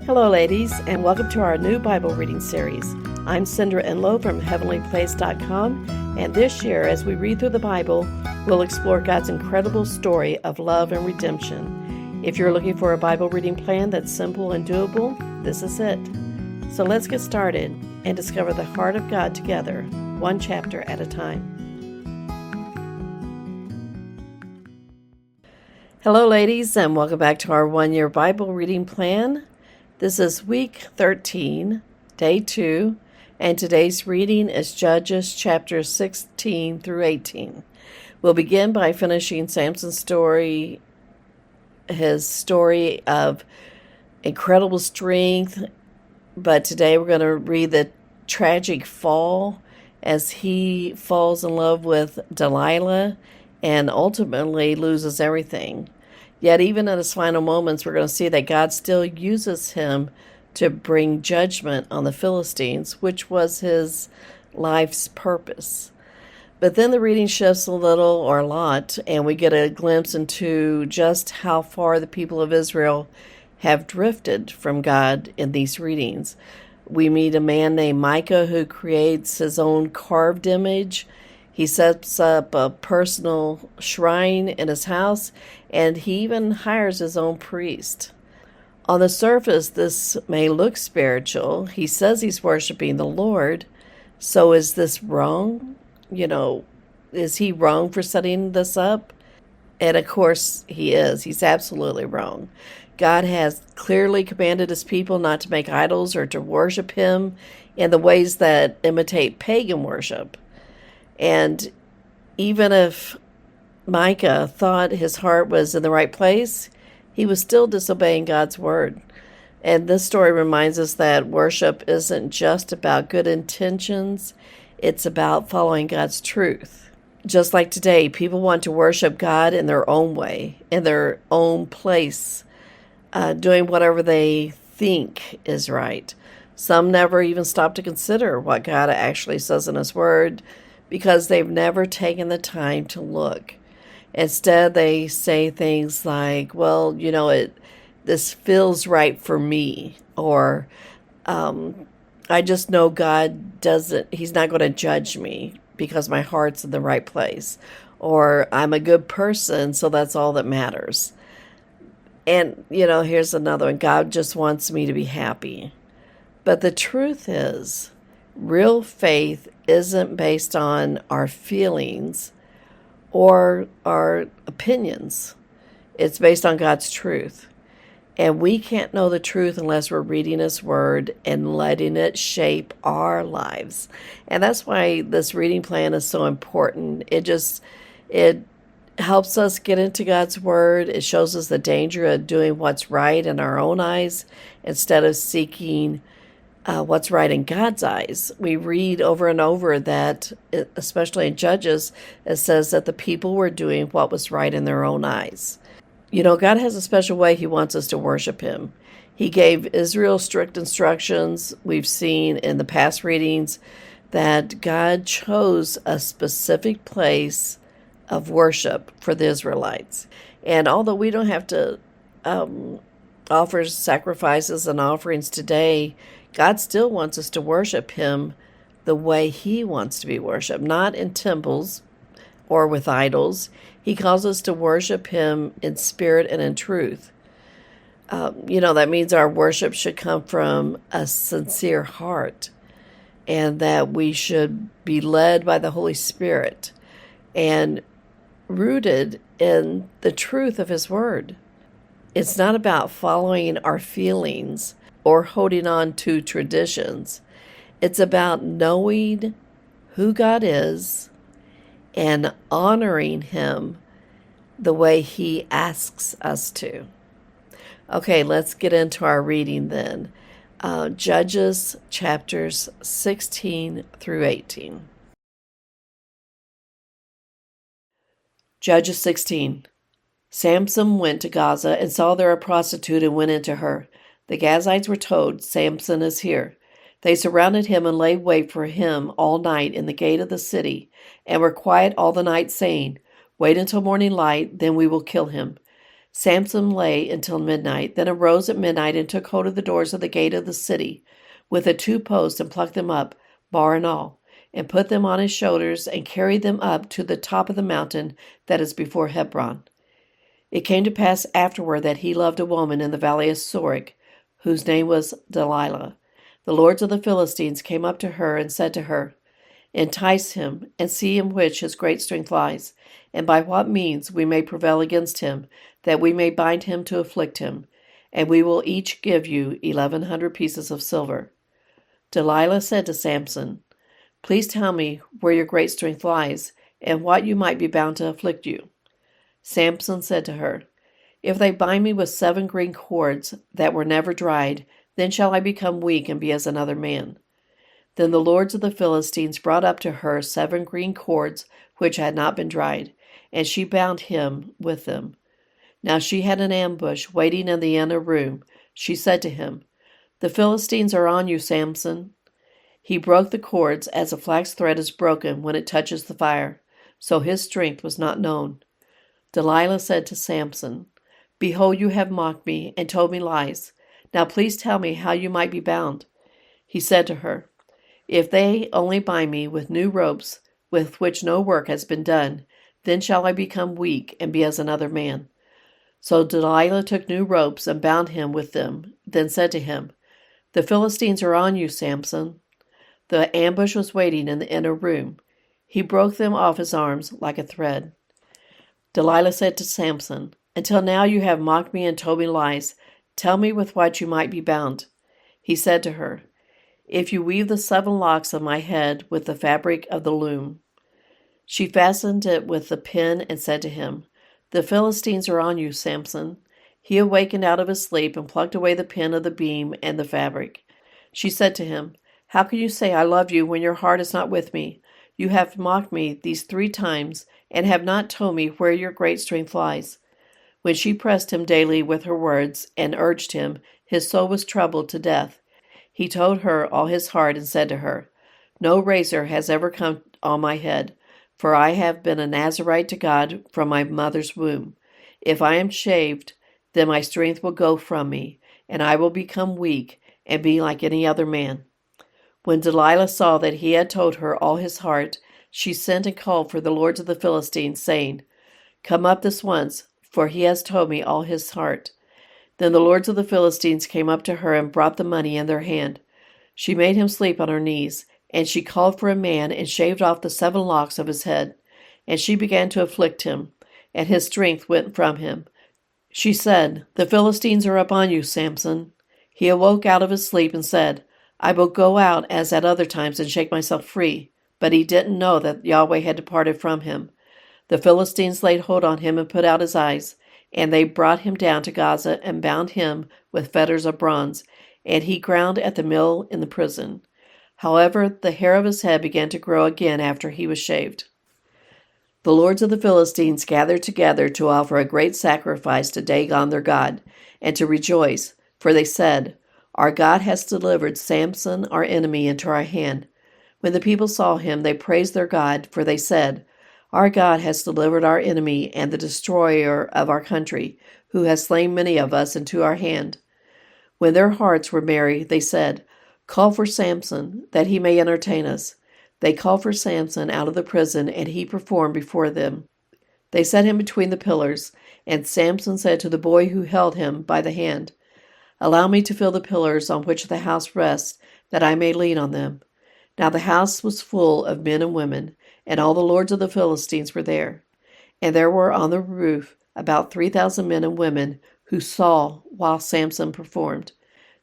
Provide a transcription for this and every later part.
Hello, ladies, and welcome to our new Bible reading series. I'm Cindra Enlow from HeavenlyPlace.com, and this year, as we read through the Bible, we'll explore God's incredible story of love and redemption. If you're looking for a Bible reading plan that's simple and doable, this is it. So let's get started and discover the heart of God together, one chapter at a time. Hello, ladies, and welcome back to our one-year Bible reading plan. This is week 13, day 2, and today's reading is Judges chapters 16 through 18. We'll begin by finishing Samson's story, his story of incredible strength, but today we're going to read the tragic fall as he falls in love with Delilah and ultimately loses everything. Yet even in his final moments, we're going to see that God still uses him to bring judgment on the Philistines, which was his life's purpose. But then the reading shifts a little or a lot, and we get a glimpse into just how far the people of Israel have drifted from God in these readings. We meet a man named Micah who creates his own carved image. He sets up a personal shrine in his house, and he even hires his own priest. On the surface, this may look spiritual. He says he's worshiping the Lord. So is this wrong? Is he wrong for setting this up? And of course he is. He's absolutely wrong. God has clearly commanded his people not to make idols or to worship him in the ways that imitate pagan worship. And even if Micah thought his heart was in the right place, he was still disobeying God's word. And this story reminds us that worship isn't just about good intentions, it's about following God's truth. Just like today, people want to worship God in their own way, in their own place, doing whatever they think is right. Some never even stop to consider what God actually says in his word, because they've never taken the time to look. Instead, they say things like, well, this feels right for me, or I just know God he's not going to judge me because my heart's in the right place, or I'm a good person, so that's all that matters. And, here's another one. God just wants me to be happy. But the truth is, real faith isn't based on our feelings or our opinions. It's based on God's truth. And we can't know the truth unless we're reading his word and letting it shape our lives. And that's why this reading plan is so important. It helps us get into God's word. It shows us the danger of doing what's right in our own eyes instead of seeking what's right in God's eyes. We read over and over that, especially in Judges, it says that the people were doing what was right in their own eyes. God has a special way he wants us to worship him. He gave Israel strict instructions. We've seen in the past readings that God chose a specific place of worship for the Israelites. And although we don't have to offer sacrifices and offerings today, God still wants us to worship him the way he wants to be worshiped, not in temples or with idols. He calls us to worship him in spirit and in truth. That means our worship should come from a sincere heart, and that we should be led by the Holy Spirit and rooted in the truth of his word. It's not about following our feelings or holding on to traditions. It's about knowing who God is and honoring him the way he asks us to. Okay, let's get into our reading then. Judges chapters 16 through 18. Judges 16. Samson went to Gaza and saw there a prostitute and went into her. The Gazites were told, Samson is here. They surrounded him and laid wait for him all night in the gate of the city, and were quiet all the night, saying, Wait until morning light, then we will kill him. Samson lay until midnight, then arose at midnight and took hold of the doors of the gate of the city with the 2 posts and plucked them up, bar and all, and put them on his shoulders and carried them up to the top of the mountain that is before Hebron. It came to pass afterward that he loved a woman in the valley of Sorek, whose name was Delilah. The lords of the Philistines came up to her and said to her, Entice him, and see in which his great strength lies, and by what means we may prevail against him, that we may bind him to afflict him, and we will each give you 1,100 pieces of silver. Delilah said to Samson, Please tell me where your great strength lies, and what you might be bound to afflict you. Samson said to her, If they bind me with 7 green cords that were never dried, then shall I become weak and be as another man. Then the lords of the Philistines brought up to her 7 green cords which had not been dried, and she bound him with them. Now she had an ambush waiting in the inner room. She said to him, The Philistines are on you, Samson. He broke the cords as a flax thread is broken when it touches the fire, so his strength was not known. Delilah said to Samson, Behold, you have mocked me and told me lies. Now please tell me how you might be bound. He said to her, If they only bind me with new ropes with which no work has been done, then shall I become weak and be as another man. So Delilah took new ropes and bound him with them, then said to him, The Philistines are on you, Samson. The ambush was waiting in the inner room. He broke them off his arms like a thread. Delilah said to Samson, Until now you have mocked me and told me lies. Tell me with what you might be bound. He said to her, If you weave the 7 locks of my head with the fabric of the loom. She fastened it with the pin and said to him, The Philistines are on you, Samson. He awakened out of his sleep and plucked away the pin of the beam and the fabric. She said to him, How can you say I love you when your heart is not with me? You have mocked me these 3 times and have not told me where your great strength lies. When she pressed him daily with her words and urged him, his soul was troubled to death. He told her all his heart and said to her, No razor has ever come on my head, for I have been a Nazirite to God from my mother's womb. If I am shaved, then my strength will go from me, and I will become weak and be like any other man. When Delilah saw that he had told her all his heart, she sent and called for the lords of the Philistines, saying, Come up this once, for he has told me all his heart. Then the lords of the Philistines came up to her and brought the money in their hand. She made him sleep on her knees, and she called for a man and shaved off the 7 locks of his head. And she began to afflict him, and his strength went from him. She said, The Philistines are upon you, Samson. He awoke out of his sleep and said, I will go out as at other times and shake myself free. But he didn't know that Yahweh had departed from him. The Philistines laid hold on him and put out his eyes, and they brought him down to Gaza and bound him with fetters of bronze, and he ground at the mill in the prison. However, the hair of his head began to grow again after he was shaved. The lords of the Philistines gathered together to offer a great sacrifice to Dagon their god, and to rejoice, for they said, Our God has delivered Samson, our enemy, into our hand. When the people saw him, they praised their God, for they said, Our God has delivered our enemy and the destroyer of our country, who has slain many of us, into our hand. When their hearts were merry, they said, Call for Samson, that he may entertain us. They called for Samson out of the prison, and he performed before them. They set him between the pillars, and Samson said to the boy who held him by the hand, Allow me to fill the pillars on which the house rests, that I may lean on them. Now the house was full of men and women, and all the lords of the Philistines were there. And there were on the roof about 3,000 men and women who saw while Samson performed.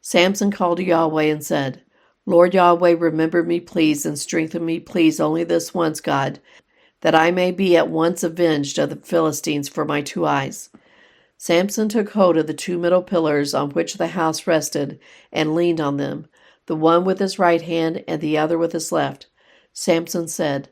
Samson called to Yahweh and said, Lord Yahweh, remember me, please, and strengthen me, please, only this once, God, that I may be at once avenged of the Philistines for my 2 eyes. Samson took hold of the 2 middle pillars on which the house rested and leaned on them, the one with his right hand and the other with his left. Samson said,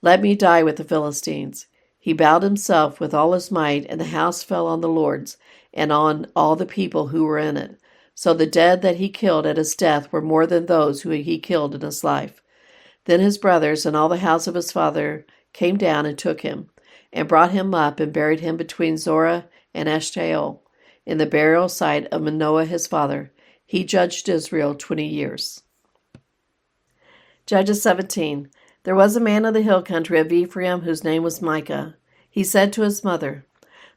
Let me die with the Philistines. He bowed himself with all his might, and the house fell on the lords and on all the people who were in it. So the dead that he killed at his death were more than those who he killed in his life. Then his brothers and all the house of his father came down and took him, and brought him up and buried him between Zorah and Eshtaol, in the burial site of Manoah his father. He judged Israel 20 years. Judges 17. There was a man of the hill country of Ephraim whose name was Micah. He said to his mother,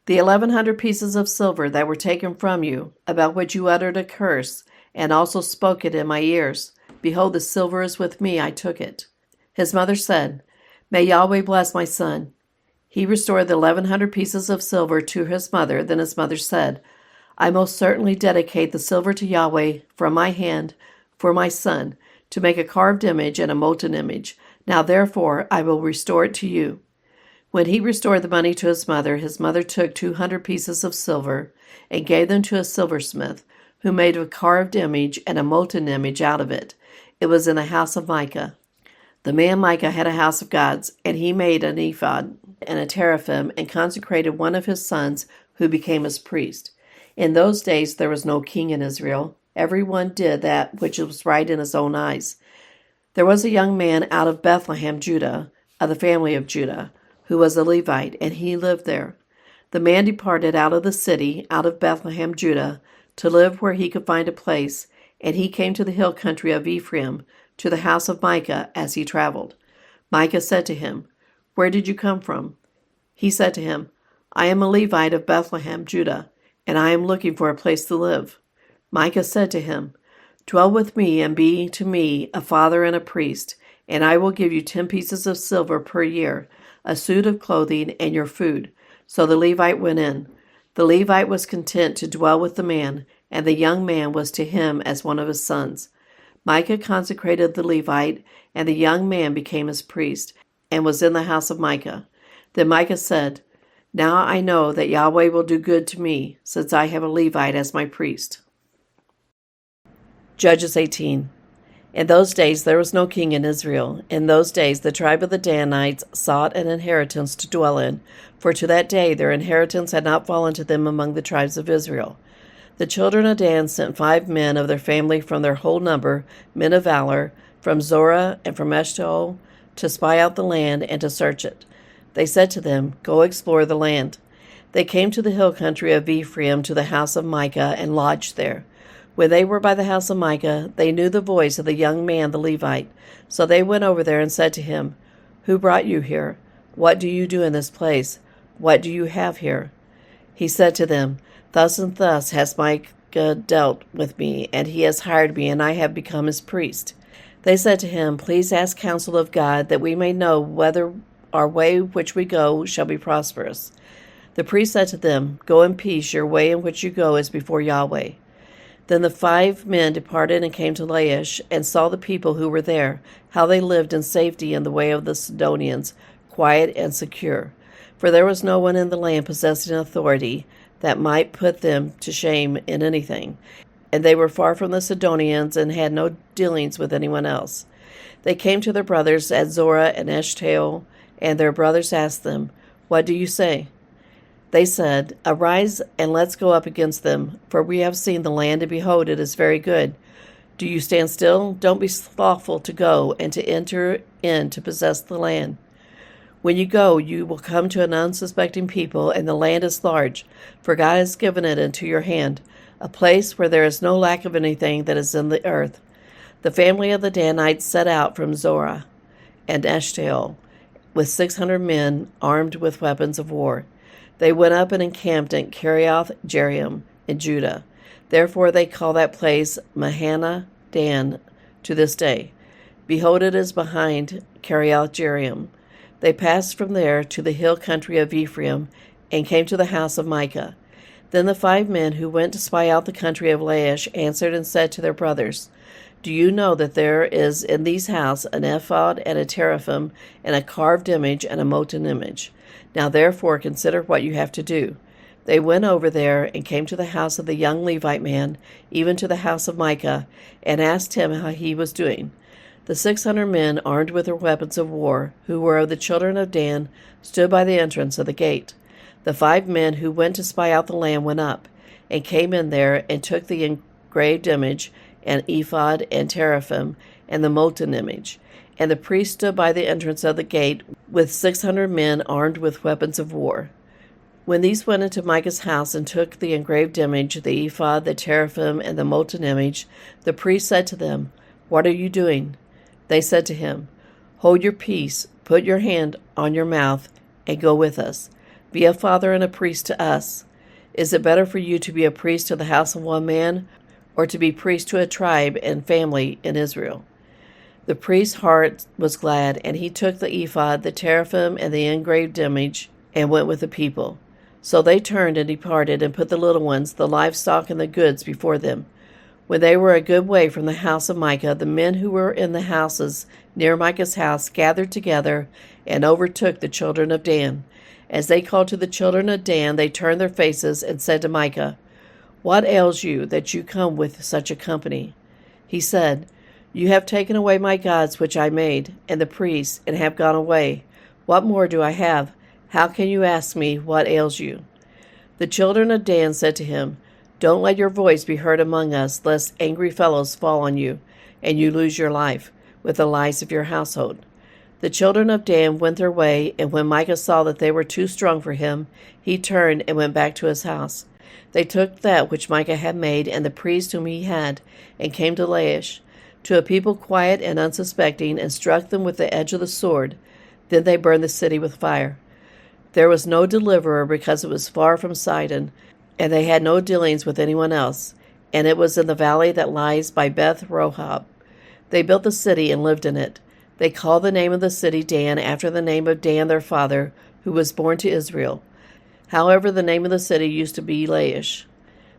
"The 1,100 pieces of silver that were taken from you, about which you uttered a curse, and also spoke it in my ears, behold, the silver is with me, I took it." His mother said, "May Yahweh bless my son." He restored the 1,100 pieces of silver to his mother. Then his mother said, "I most certainly dedicate the silver to Yahweh from my hand for my son, to make a carved image and a molten image. Now therefore I will restore it to you." When he restored the money to his mother took 200 pieces of silver and gave them to a silversmith, who made a carved image and a molten image out of it. It was in the house of Micah. The man Micah had a house of gods, and he made an ephod and a teraphim, and consecrated one of his sons, who became his priest. In those days there was no king in Israel. Everyone did that which was right in his own eyes. There was a young man out of Bethlehem, Judah, of the family of Judah, who was a Levite, and he lived there. The man departed out of the city, out of Bethlehem, Judah, to live where he could find a place, and he came to the hill country of Ephraim, to the house of Micah, as he traveled. Micah said to him, "Where did you come from?" He said to him, "I am a Levite of Bethlehem, Judah, and I am looking for a place to live." Micah said to him, "Dwell with me and be to me a father and a priest, and I will give you 10 pieces of silver per year, a suit of clothing, and your food." So the Levite went in. The Levite was content to dwell with the man, and the young man was to him as one of his sons. Micah consecrated the Levite, and the young man became his priest, and was in the house of Micah. Then Micah said, "Now I know that Yahweh will do good to me, since I have a Levite as my priest." Judges 18. In those days there was no king in Israel. In those days the tribe of the Danites sought an inheritance to dwell in, for to that day their inheritance had not fallen to them among the tribes of Israel. The children of Dan sent 5 men of their family from their whole number, men of valor, from Zorah and from Eshtaol, to spy out the land and to search it. They said to them, "Go explore the land." They came to the hill country of Ephraim, to the house of Micah, and lodged there. When they were by the house of Micah, they knew the voice of the young man the Levite. So they went over there and said to him, "Who brought you here? What do you do in this place? What do you have here?" He said to them, "Thus and thus has Micah dealt with me, and he has hired me, and I have become his priest." They said to him, "Please ask counsel of God, that we may know whether our way which we go shall be prosperous." The priest said to them, "Go in peace, your way in which you go is before Yahweh." Then the 5 men departed and came to Laish, and saw the people who were there, how they lived in safety in the way of the Sidonians, quiet and secure. For there was no one in the land possessing authority that might put them to shame in anything, and they were far from the Sidonians and had no dealings with anyone else. They came to their brothers at Zorah and Eshtaol, and their brothers asked them, "What do you say?" They said, "Arise, and let's go up against them, for we have seen the land, and behold, it is very good. Do you stand still? Don't be slothful to go, and to enter in to possess the land. When you go, you will come to an unsuspecting people, and the land is large, for God has given it into your hand, a place where there is no lack of anything that is in the earth." The family of the Danites set out from Zorah and Eshtaol, with 600 men armed with weapons of war. They went up and encamped at Kiriath Jearim in Judah. Therefore they call that place Mahana Dan to this day. Behold, it is behind Kiriath Jearim. They passed from there to the hill country of Ephraim, and came to the house of Micah. Then the 5 men who went to spy out the country of Laish answered and said to their brothers, "Do you know that there is in these houses an ephod and a teraphim, and a carved image and a molten image? Now therefore consider what you have to do." They went over there and came to the house of the young Levite man, even to the house of Micah, and asked him how he was doing. The 600 men, armed with their weapons of war, who were of the children of Dan, stood by the entrance of the gate. The 5 men who went to spy out the land went up, and came in there, and took the engraved image, and ephod, and teraphim, and the molten image. And the priest stood by the entrance of the gate with 600 men armed with weapons of war. When these went into Micah's house and took the engraved image, the ephod, the teraphim, and the molten image, the priest said to them, "What are you doing?" They said to him, "Hold your peace, put your hand on your mouth, and go with us. Be a father and a priest to us. Is it better for you to be a priest to the house of one man, or to be priest to a tribe and family in Israel?" The priest's heart was glad, and he took the ephod, the teraphim, and the engraved image, and went with the people. So they turned and departed, and put the little ones, the livestock, and the goods before them. When they were a good way from the house of Micah, the men who were in the houses near Micah's house gathered together and overtook the children of Dan. As they called to the children of Dan, they turned their faces and said to Micah, "What ails you that you come with such a company?" He said, "You have taken away my gods which I made, and the priests, and have gone away. What more do I have? How can you ask me what ails you?" The children of Dan said to him, "Don't let your voice be heard among us, lest angry fellows fall on you, and you lose your life, with the lives of your household." The children of Dan went their way, and when Micah saw that they were too strong for him, he turned and went back to his house. They took that which Micah had made, and the priest whom he had, and came to Laish, to a people quiet and unsuspecting, and struck them with the edge of the sword. Then they burned the city with fire. There was no deliverer, because it was far from Sidon, and they had no dealings with anyone else, and it was in the valley that lies by Beth Rohab. They built the city and lived in it. They called the name of the city Dan, after the name of Dan their father, who was born to Israel. However, the name of the city used to be Laish.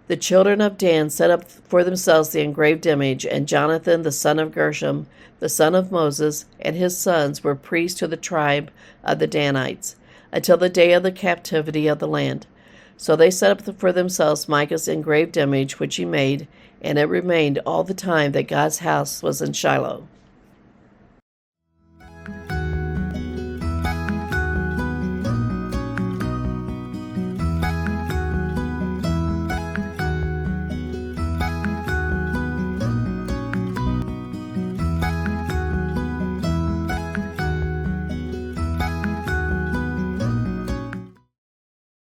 The children of Dan set up for themselves the engraved image, and Jonathan the son of Gershom, the son of Moses, and his sons were priests to the tribe of the Danites, until the day of the captivity of the land. So they set up for themselves Micah's engraved image, which he made, and it remained all the time that God's house was in Shiloh.